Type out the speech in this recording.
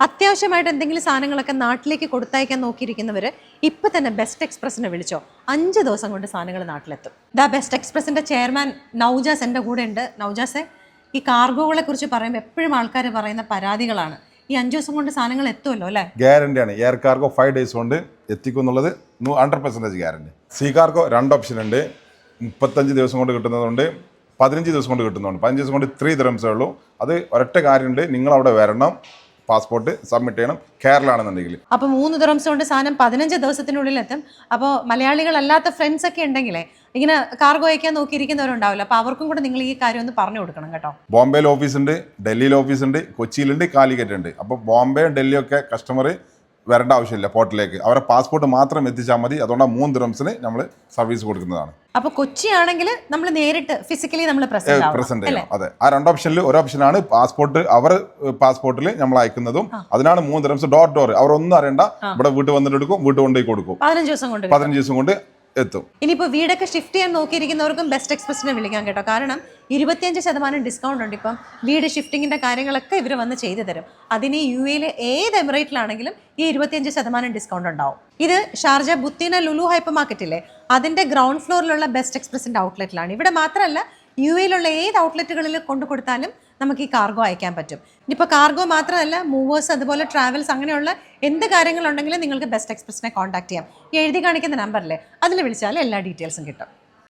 അത്യാവശ്യമായിട്ട് എന്തെങ്കിലും സാധനങ്ങളൊക്കെ നാട്ടിലേക്ക് കൊടുത്തയക്കാൻ നോക്കിയിരിക്കുന്നവർ ഇപ്പം തന്നെ ബെസ്റ്റ് എക്സ്പ്രസിനെ വിളിച്ചോ, 5 ദിവസം കൊണ്ട് സാധനങ്ങൾ നാട്ടിലെത്തും. ബെസ്റ്റ് എക്സ്പ്രസിൻ്റെ ചെയർമാൻ നൗജാസ് എൻ്റെ കൂടെ ഉണ്ട്. നൗജാസെ, ഈ കാർഗോകളെ കുറിച്ച് പറയുമ്പോൾ എപ്പോഴും ആൾക്കാർ പറയുന്ന പരാതികളാണ്. ഈ 5 ദിവസം കൊണ്ട് സാധനങ്ങൾ എത്തുമല്ലോ അല്ലേ? ഗ്യാരണ്ടിയാണ്. എയർ കാർഗോ 5 days കൊണ്ട് എത്തിക്കും എന്നുള്ളത് 100% ഗ്യാരണ്ടി. സീ കാർഗോ 2 ഓപ്ഷൻ ഉണ്ട്. 35 ദിവസം കൊണ്ട് കിട്ടുന്നതുകൊണ്ട് 15 ദിവസം കൊണ്ട് കിട്ടുന്നുണ്ട്. 15 ദിവസം കൊണ്ട് 3 dirhams ഉള്ളൂ. അത് ഒരൊറ്റ കാര്യമുണ്ട്, നിങ്ങൾ അവിടെ വരണം, പാസ്പോർട്ട് സബ്മിറ്റ് ചെയ്യണം, കേരള ആണെന്നുണ്ടെങ്കിൽ. അപ്പോൾ 3 dirhams കൊണ്ട് സാധനം 15 ദിവസത്തിനുള്ളിൽ എത്തും. അപ്പോൾ മലയാളികളല്ലാത്ത ഫ്രണ്ട്സ് ഒക്കെ ഉണ്ടെങ്കിലേ ഇങ്ങനെ കാർഗോ അയക്കാൻ നോക്കിയിരിക്കുന്നവരുണ്ടാവില്ല. അപ്പോൾ അവർക്കും കൂടെ നിങ്ങൾ ഈ കാര്യം ഒന്ന് പറഞ്ഞു കൊടുക്കണം കേട്ടോ. ബോംബെയിൽ ഓഫീസുണ്ട്, ഡൽഹിയിൽ ഓഫീസുണ്ട്, കൊച്ചിയിലുണ്ട്, കാലിക്കറ്റ് ഉണ്ട്. അപ്പോൾ ബോംബെ ഡൽഹിയൊക്കെ കസ്റ്റമർ വരേണ്ട ആവശ്യമില്ല പോർട്ടിലേക്ക്. അവരുടെ പാസ്പോർട്ട് മാത്രം എത്തിച്ചാൽ മതി. അതുകൊണ്ടാണ് 3 dirhams നമ്മൾ സർവീസ് കൊടുക്കുന്നതാണ്. അപ്പോൾ കൊച്ചി ആണെങ്കിൽ നമ്മൾ നേരിട്ട് ഫിസിക്കലി നമ്മൾ പ്രസന്റ് ചെയ്യണം. അതെ, ആ 2 ഓപ്ഷനിൽ ഒരു ഓപ്ഷനാണ് പാസ്പോർട്ട്. അവർ പാസ്പോർട്ടിൽ നമ്മൾ അയക്കുന്നതും അതിനാണ് 3 dirhams ഡോർ. അവർ ഒന്നും അറിയണ്ട, ഇവിടെ വീട്ടിൽ വന്നിട്ട് എടുക്കും, വീട്ടിൽ കൊണ്ടുപോയി കൊടുക്കും. 15 ദിവസം കൊണ്ട് എത്തും. ഇനിയിപ്പോൾ വീടൊക്കെ ഷിഫ്റ്റ് ചെയ്യാൻ നോക്കിയിരിക്കുന്നവർക്കും ബെസ്റ്റ് എക്സ്പ്രസിനെ വിളിക്കാൻ കേട്ടോ. കാരണം 25% ഡിസ്കൗണ്ട് ഉണ്ട്. ഇപ്പം വീട് ഷിഫ്റ്റിങ്ങിൻ്റെ കാര്യങ്ങളൊക്കെ ഇവർ വന്ന് ചെയ്തു തരും. അതിന് UAE ഏത് എമിറേറ്റിലാണെങ്കിലും ഈ 25% ഡിസ്കൗണ്ട് ഉണ്ടാവും. ഇത് ഷാർജ ബുത്തീന ലുലു ഹൈപ്പർ മാർക്കറ്റില്ലേ, അതിൻ്റെ ഗ്രൗണ്ട് ഫ്ലോറിലുള്ള ബെസ്റ്റ് എക്സ്പ്രസിൻ്റെ ഔട്ട്ലെറ്റിലാണ്. ഇവിടെ മാത്രമല്ല, UAE ഏത് ഔട്ട്ലെറ്റുകളിൽ കൊണ്ടു കൊടുത്താലും നമുക്ക് ഈ കാർഗോ അയക്കാൻ പറ്റും. ഇനിയിപ്പോൾ കാർഗോ മാത്രമല്ല, മൂവേഴ്സ്, അതുപോലെ ട്രാവൽസ്, അങ്ങനെയുള്ള എന്ത് കാര്യങ്ങളുണ്ടെങ്കിലും നിങ്ങൾക്ക് ബെസ്റ്റ് എക്സ്പ്രസിനെ കോൺടാക്ട് ചെയ്യാം. ഈ എഴുതി കാണിക്കുന്ന നമ്പറിലെ അതിൽ വിളിച്ചാൽ എല്ലാ ഡീറ്റെയിൽസും കിട്ടും.